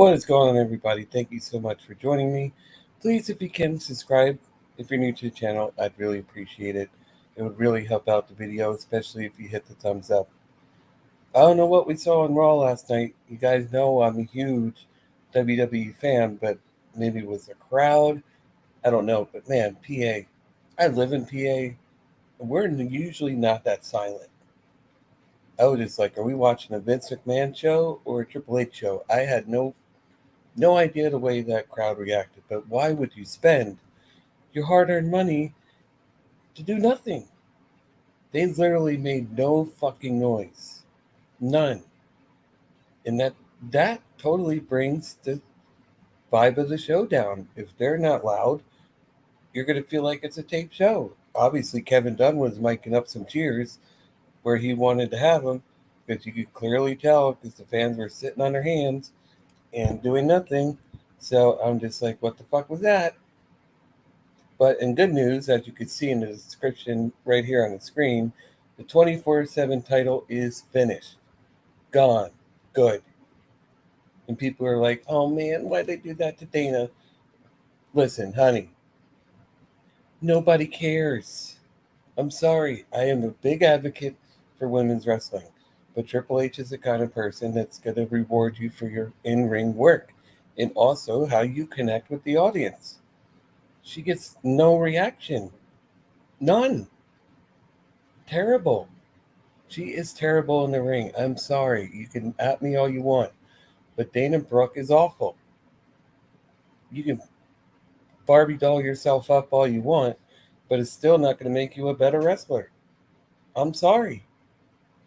What is going on, everybody? Thank you so much for joining me. Please, if you can, subscribe. If you're new to the channel, I'd really appreciate it. It would really help out the video, especially if you hit the thumbs up. I don't know what we saw on Raw last night. You guys know I'm a huge WWE fan, but maybe it was the crowd. I don't know. But man, PA. I live in PA. And we're usually not that silent. I was just like, are we watching a Vince McMahon show or a Triple H show? I had no idea the way that crowd reacted, but why would you spend your hard earned money to do nothing? They literally made no fucking noise. None. And that totally brings the vibe of the show down. If they're not loud, you're gonna feel like it's a taped show. Obviously Kevin Dunn was miking up some cheers where he wanted to have them, because you could clearly tell because the fans were sitting on their hands and doing nothing. So I'm just like, what the fuck was that? But in good news, as you can see in the description right here on the screen, the 24/7 title is finished. Gone. Good. And people are like, oh man, why'd they do that to Dana? Listen, honey, nobody cares. I'm sorry. I am a big advocate for women's wrestling. But Triple H is the kind of person that's going to reward you for your in ring work and also how you connect with the audience. She gets no reaction. None. Terrible. She is terrible in the ring. I'm sorry. You can at me all you want. But Dana Brooke is awful. You can Barbie doll yourself up all you want, but it's still not going to make you a better wrestler. I'm sorry.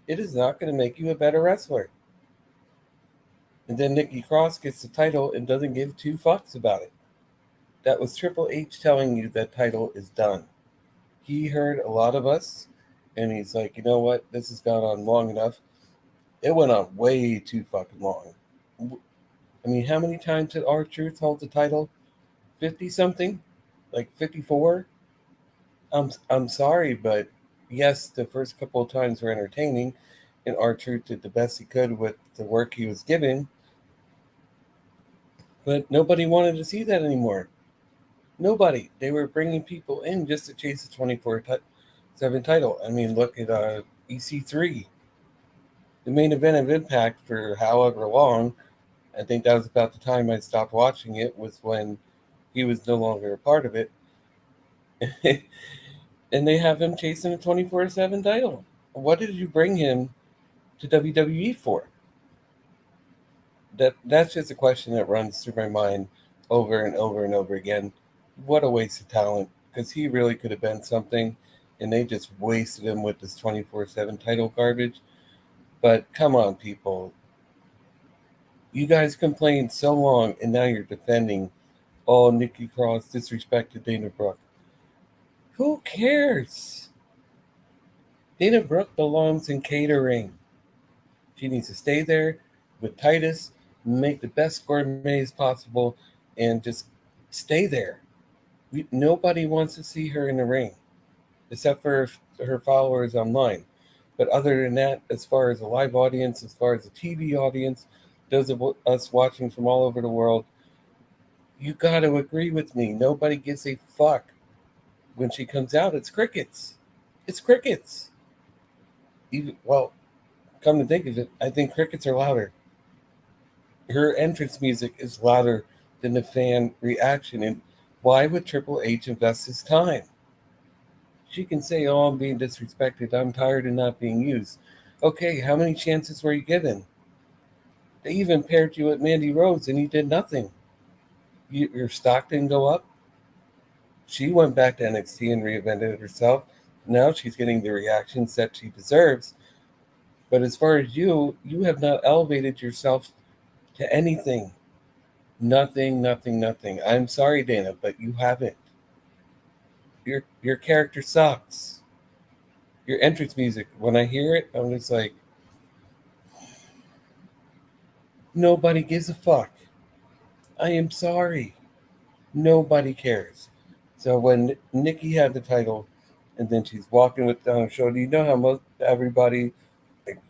It is not going to make you a better wrestler. And then Nikki Cross gets the title and doesn't give two fucks about it. That was Triple H telling you that title is done. He heard a lot of us, and he's like, you know what? This has gone on long enough. It went on way too fucking long. I mean, how many times did R-Truth hold the title? 50 something? Like 54? I'm sorry, but yes, the first couple of times were entertaining, and R-Truth did the best he could with the work he was given, but nobody wanted to see that anymore. Nobody. They were bringing people in just to chase the 24/7 title. I mean, look at EC3. The main event of Impact for however long, I think that was about the time I stopped watching it, was when he was no longer a part of it. And they have him chasing a 24/7 title. What did you bring him to WWE for? That's just a question that runs through my mind over and over and over again. What a waste of talent, because he really could have been something, and they just wasted him with this 24/7 title garbage. But come on, people. You guys complained so long, and now you're defending all Nikki Cross disrespected Dana Brooke. Who cares? Dana Brooke belongs in catering. She needs to stay there with Titus, make the best gourmets possible, and just stay there. Nobody wants to see her in the ring, except for her followers online. But other than that, as far as a live audience, as far as a TV audience, those of us watching from all over the world, you got to agree with me. Nobody gives a fuck when she comes out. It's crickets. It's crickets. Even well, come to think of it, I think crickets are louder. Her entrance music is louder than the fan reaction. And why would Triple H invest his time? She can say, oh, I'm being disrespected. I'm tired of not being used. Okay, how many chances were you given? They even paired you with Mandy Rose and you did nothing. Your stock didn't go up. She went back to NXT and reinvented herself. Now she's getting the reactions that she deserves. But as far as you have not elevated yourself to anything. Nothing, nothing, nothing. I'm sorry, Dana, but you haven't. Your character sucks. Your entrance music, when I hear it, I'm just like, nobody gives a fuck. I am sorry. Nobody cares. So when Nikki had the title, and then she's walking with down the show, do you know how most everybody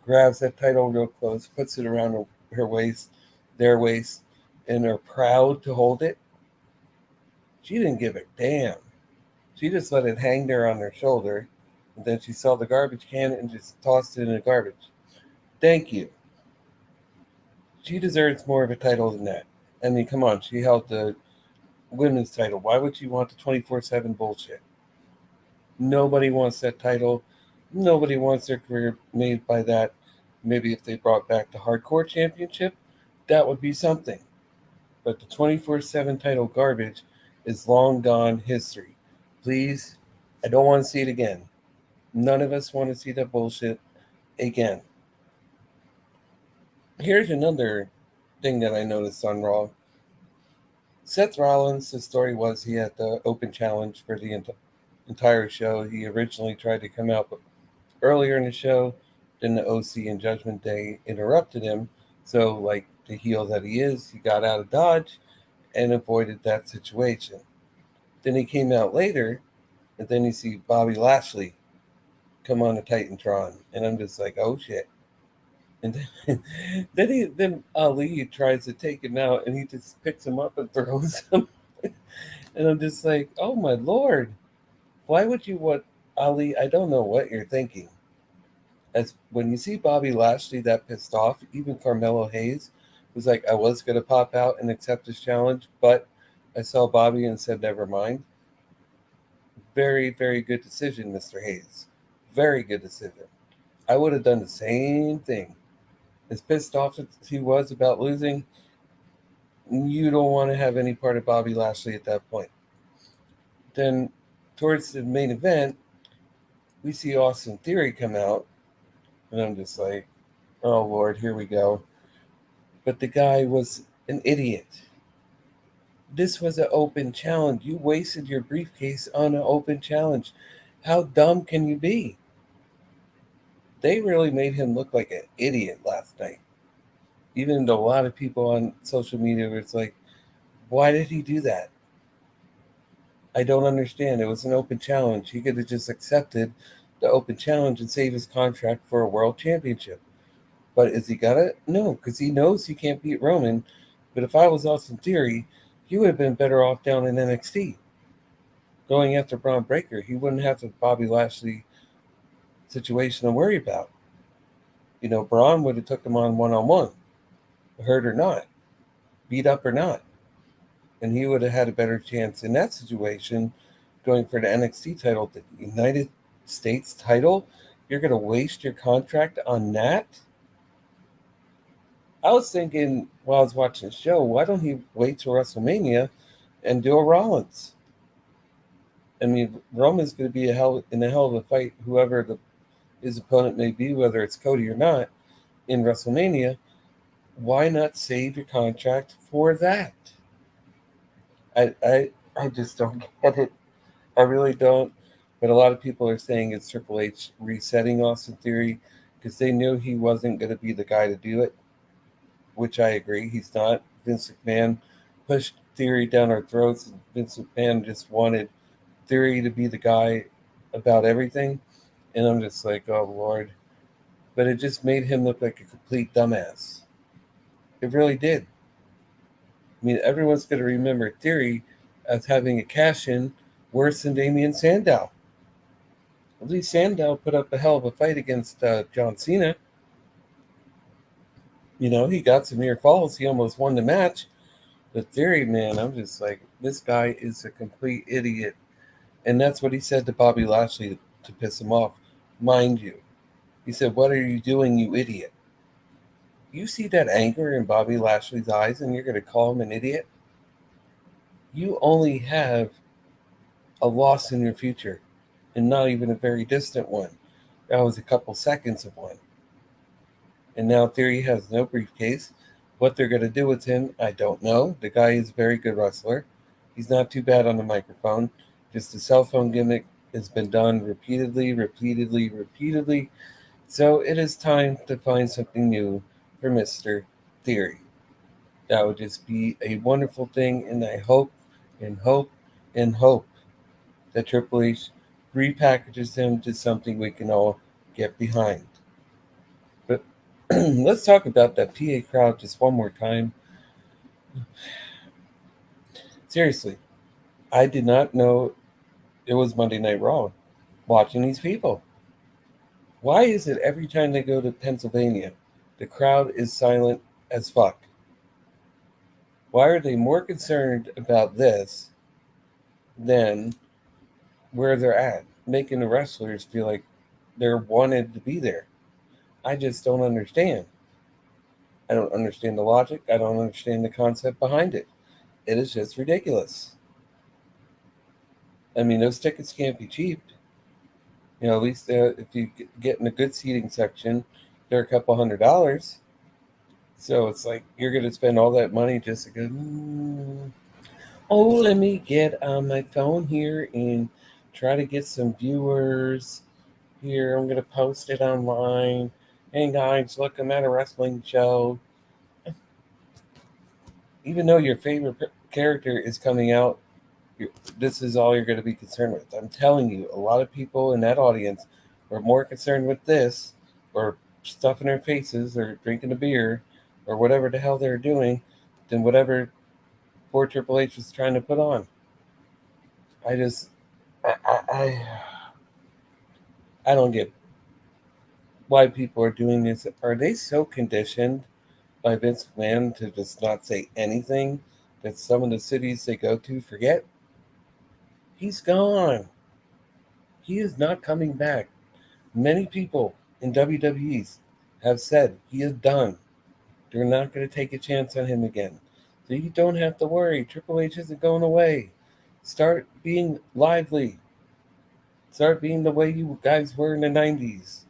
grabs that title real close, puts it around her waist, their waist, and are proud to hold it. She didn't give a damn. She just let it hang there on her shoulder, and then she saw the garbage can and just tossed it in the garbage. Thank you. She deserves more of a title than that. I mean, come on, she held the women's title. Why would she want the 24/7 bullshit? Nobody wants that title. Nobody wants their career made by that. Maybe if they brought back the hardcore championship, that would be something. But the 24/7 title garbage is long gone history. Please, I don't want to see it again. None of us want to see that bullshit again. Here's another thing that I noticed on Raw. Seth Rollins, the story was he had the open challenge for the entire show. He originally tried to come out earlier in the show, then the OC and Judgment Day interrupted him. So, like the heel that he is, he got out of Dodge and avoided that situation. Then he came out later, and then you see Bobby Lashley come on the Titantron, and I'm just like, oh shit. And then, then Ali tries to take him out, and he just picks him up and throws him. And I'm just like, oh my lord, why would you want Ali? I don't know what you're thinking. As when you see Bobby Lashley that pissed off, even Carmelo Hayes was like, I was gonna pop out and accept this challenge, but I saw Bobby and said, never mind. Very, very good decision, Mr. Hayes. Very good decision. I would have done the same thing. As pissed off as he was about losing, you don't want to have any part of Bobby Lashley at that point. Then, towards the main event, we see Austin Theory come out, and I'm just like, oh Lord, here we go. But the guy was an idiot. This was an open challenge. You wasted your briefcase on an open challenge. How dumb can you be? They really made him look like an idiot last night. Even though a lot of people on social media were like, why did he do that? I don't understand. It was an open challenge. He could have just accepted the open challenge and save his contract for a world championship. But is he gonna? No, because he knows he can't beat Roman. But if I was Austin Theory, he would have been better off down in NXT. Going after Braun Breaker, he wouldn't have the Bobby Lashley situation to worry about. You know, Braun would have took him on one-on-one, hurt or not, beat up or not. And he would have had a better chance in that situation going for the NXT title, the United States title. You're going to waste your contract on that? I was thinking while I was watching the show, why don't he wait till WrestleMania and do a Rollins? I mean, Roman's going to be in a hell of a fight, whoever his opponent may be, whether it's Cody or not, in WrestleMania. Why not save your contract for that? I just don't get it. I really don't. But a lot of people are saying it's Triple H resetting Austin Theory because they knew he wasn't going to be the guy to do it, which I agree. He's not. Vince McMahon pushed Theory down our throats. And Vince McMahon just wanted Theory to be the guy about everything. And I'm just like, oh, Lord. But it just made him look like a complete dumbass. It really did. I mean, everyone's going to remember Theory as having a cash-in worse than Damian Sandow. At least Sandow put up a hell of a fight against John Cena. You know, he got some near falls. He almost won the match. But Theory, man, I'm just like, this guy is a complete idiot. And that's what he said to Bobby Lashley to piss him off. Mind you, he said, what are you doing, you idiot? You see that anger in Bobby Lashley's eyes and you're going to call him an idiot? You only have a loss in your future, and not even a very distant one. That was a couple seconds of one. And now Theory has no briefcase. What they're going to do with him, I don't know. The guy is a very good wrestler. He's not too bad on the microphone. Just the cell phone gimmick has been done repeatedly. So it is time to find something new for Mr. Theory. That would just be a wonderful thing, and I hope that Triple H repackages him to something we can all get behind. But let's talk about that PA crowd just one more time. Seriously, I did not know it was Monday Night Raw watching these people. Why is it every time they go to Pennsylvania, the crowd is silent as fuck? Why are they more concerned about this than where they're at, making the wrestlers feel like they're wanted to be there? I just don't understand. I don't understand the logic. I don't understand the concept behind it. It is just ridiculous. I mean, those tickets can't be cheap. At least if you get in a good seating section, they're a couple $100s. So it's like you're going to spend all that money just to go, oh, let me get on my phone here and try to get some viewers. Here, I'm going to post it online. Hey guys, look, I'm at a wrestling show. Even though your favorite character is coming out, this is all you're going to be concerned with. I'm telling you, a lot of people in that audience are more concerned with this or stuffing their faces or drinking a beer or whatever the hell they're doing than whatever poor Triple H was trying to put on. I just, I don't get why people are doing this. Are they so conditioned by Vince McMahon to just not say anything that some of the cities they go to forget? He's gone. He is not coming back. Many people in WWE's have said he is done. They're not going to take a chance on him again. So you don't have to worry. Triple H isn't going away. Start being lively. Start being the way you guys were in the 90s.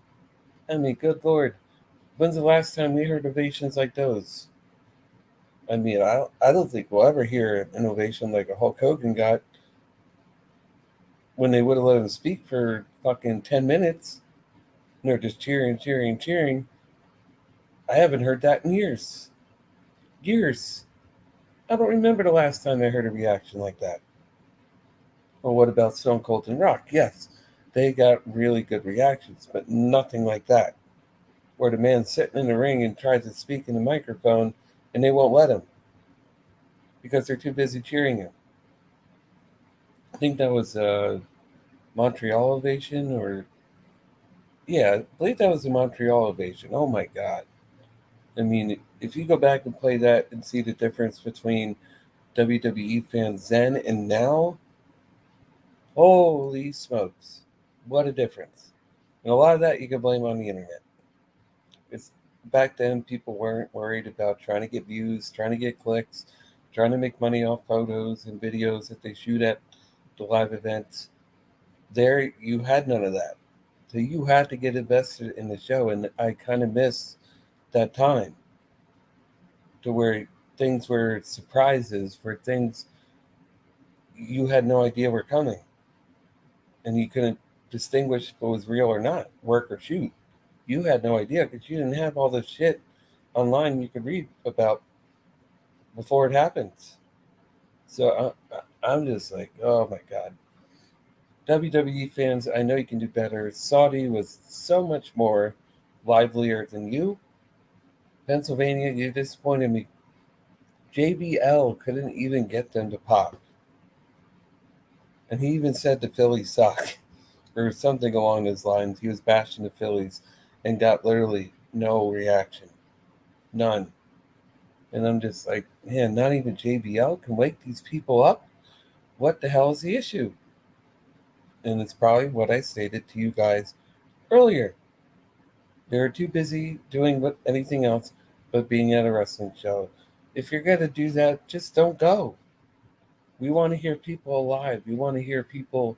I mean, good Lord. When's the last time we heard ovations like those? I mean, I don't think we'll ever hear an ovation like a Hulk Hogan got when they would have let him speak for fucking 10 minutes. And they're just cheering, cheering, cheering. I haven't heard that in years. Years. I don't remember the last time I heard a reaction like that. Well, what about Stone Cold and Rock? Yes, they got really good reactions, but nothing like that. Where the man's sitting in the ring and tries to speak in the microphone and they won't let him because they're too busy cheering him. I think that was Montreal Ovation, or yeah, I believe that was the Montreal Ovation. Oh my God. I mean, if you go back and play that and see the difference between WWE fans then and now, holy smokes, what a difference. And a lot of that you can blame on the internet. It's back then people weren't worried about trying to get views, trying to get clicks, trying to make money off photos and videos that they shoot at the live events. There you had none of that. So you had to get invested in the show, and I kind of miss that time to where things were surprises for things you had no idea were coming, and you couldn't distinguish if it was real or not, work or shoot. You had no idea because you didn't have all the shit online you could read about before it happens. So I'm just like, oh my God. WWE fans, I know you can do better. Saudi was so much more livelier than you. Pennsylvania, you disappointed me. JBL couldn't even get them to pop. And he even said the Phillies suck or something along those lines. He was bashing the Phillies and got literally no reaction. None. And I'm just like, man, not even JBL can wake these people up? What the hell is the issue? And it's probably what I stated to you guys earlier. They're too busy doing anything else but being at a wrestling show. If you're going to do that, just don't go. We want to hear people alive. We want to hear people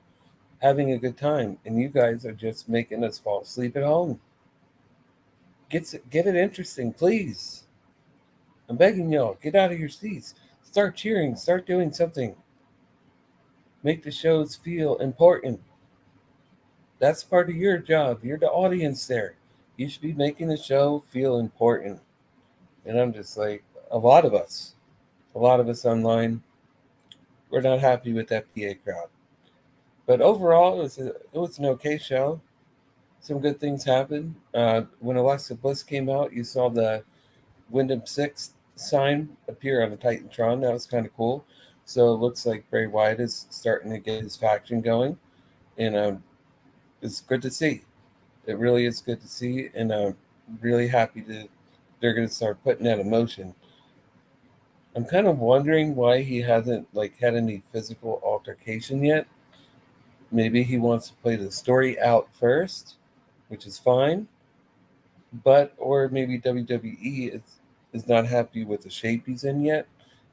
having a good time. And you guys are just making us fall asleep at home. Get it interesting, please. I'm begging y'all, get out of your seats. Start cheering. Start doing something. Make the shows feel important. That's part of your job. You're the audience there. You should be making the show feel important. And I'm just like, a lot of us online, we're not happy with that PA crowd. But overall, it was an okay show. Some good things happened. When Alexa Bliss came out, you saw the Wyndham Six sign appear on the Titantron. That was kind of cool. So it looks like Bray Wyatt is starting to get his faction going, and it's good to see. It really is good to see, and I'm really happy that they're going to start putting that in motion. I'm kind of wondering why he hasn't had any physical altercation yet. Maybe he wants to play the story out first, which is fine. But or maybe WWE is not happy with the shape he's in yet.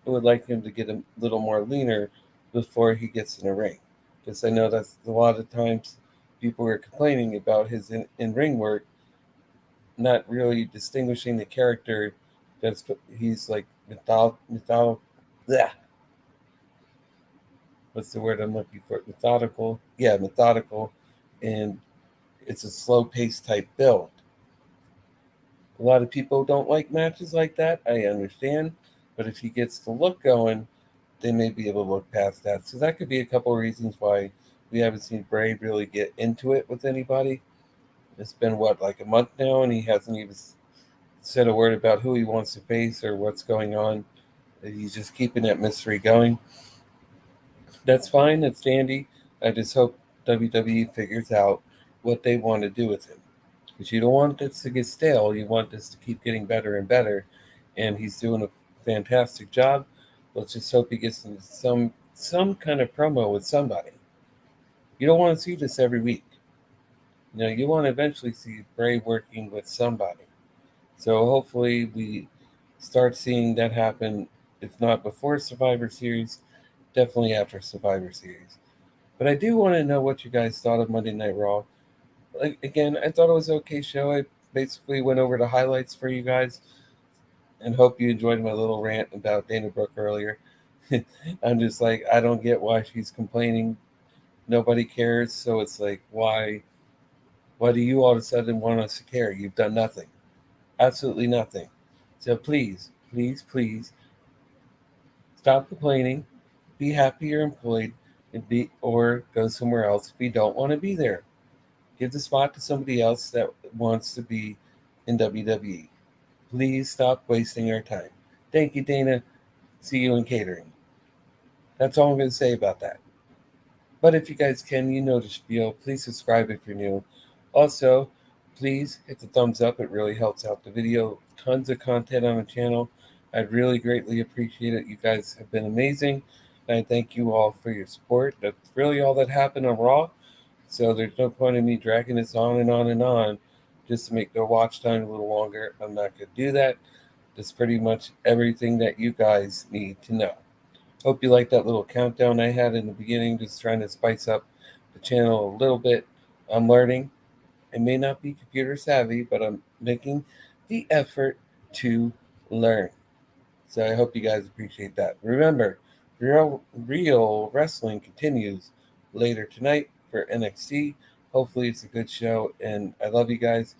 I would like him to get a little more leaner before he gets in the ring, because I know that's a lot of times people are complaining about his in ring work, not really distinguishing the character. He's like yeah, what's the word I'm looking for? Methodical. Yeah, methodical, and it's a slow paced type build. A lot of people don't like matches like that. I understand. But if he gets the look going, they may be able to look past that. So that could be a couple of reasons why we haven't seen Bray really get into it with anybody. It's been, what, like a month now, and he hasn't even said a word about who he wants to face or what's going on. He's just keeping that mystery going. That's fine. That's dandy. I just hope WWE figures out what they want to do with him. Because you don't want this to get stale. You want this to keep getting better and better. And he's doing a fantastic job. Let's just hope he gets into some kind of promo with somebody. You don't want to see this every week. You want to eventually see Bray working with somebody. So hopefully we start seeing that happen, if not before Survivor Series, definitely after Survivor Series. But I do want to know what you guys thought of Monday Night Raw. Again, I thought it was an okay show. I basically went over the highlights for you guys, and hope you enjoyed my little rant about Dana Brooke earlier. I'm just like, I don't get why she's complaining. Nobody cares, so it's like, why do you all of a sudden want us to care? You've done nothing, absolutely nothing. So please, please, please stop complaining. Be happy you're employed, and be or go somewhere else if you don't want to be there. Give the spot to somebody else that wants to be in WWE. Please stop wasting our time. Thank you, Dana. See you in catering. That's all I'm going to say about that. But if you guys can, you know the spiel. Please subscribe if you're new. Also, please hit the thumbs up. It really helps out the video. Tons of content on the channel. I'd really greatly appreciate it. You guys have been amazing. And I thank you all for your support. That's really all that happened on Raw. So there's no point in me dragging this on and on and on just to make the watch time a little longer. I'm not going to do that. That's pretty much everything that you guys need to know. Hope you liked that little countdown I had in the beginning, just trying to spice up the channel a little bit. I'm learning. I may not be computer savvy, but I'm making the effort to learn. So I hope you guys appreciate that. Remember, real wrestling continues later tonight for NXT. Hopefully it's a good show, and I love you guys.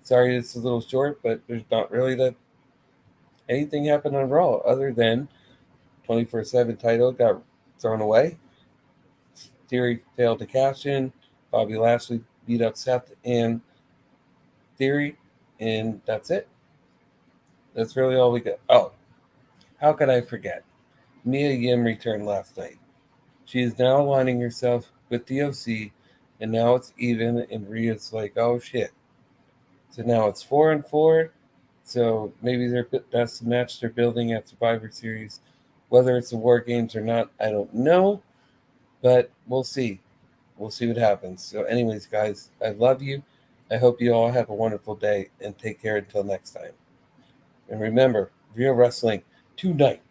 Sorry it's a little short, but there's not really that anything happened on Raw other than 24/7 title got thrown away. Theory failed to cash in. Bobby Lashley beat up Seth and Theory, and that's it. That's really all we got. Oh, how could I forget? Mia Yim returned last night. She is now aligning herself with DOC, and now it's even, and Rhea's like, oh shit. So now it's 4-4. So maybe that's the match they're building at Survivor Series. Whether it's the War Games or not, I don't know. But we'll see. We'll see what happens. So, anyways, guys, I love you. I hope you all have a wonderful day, and take care until next time. And remember, real wrestling tonight.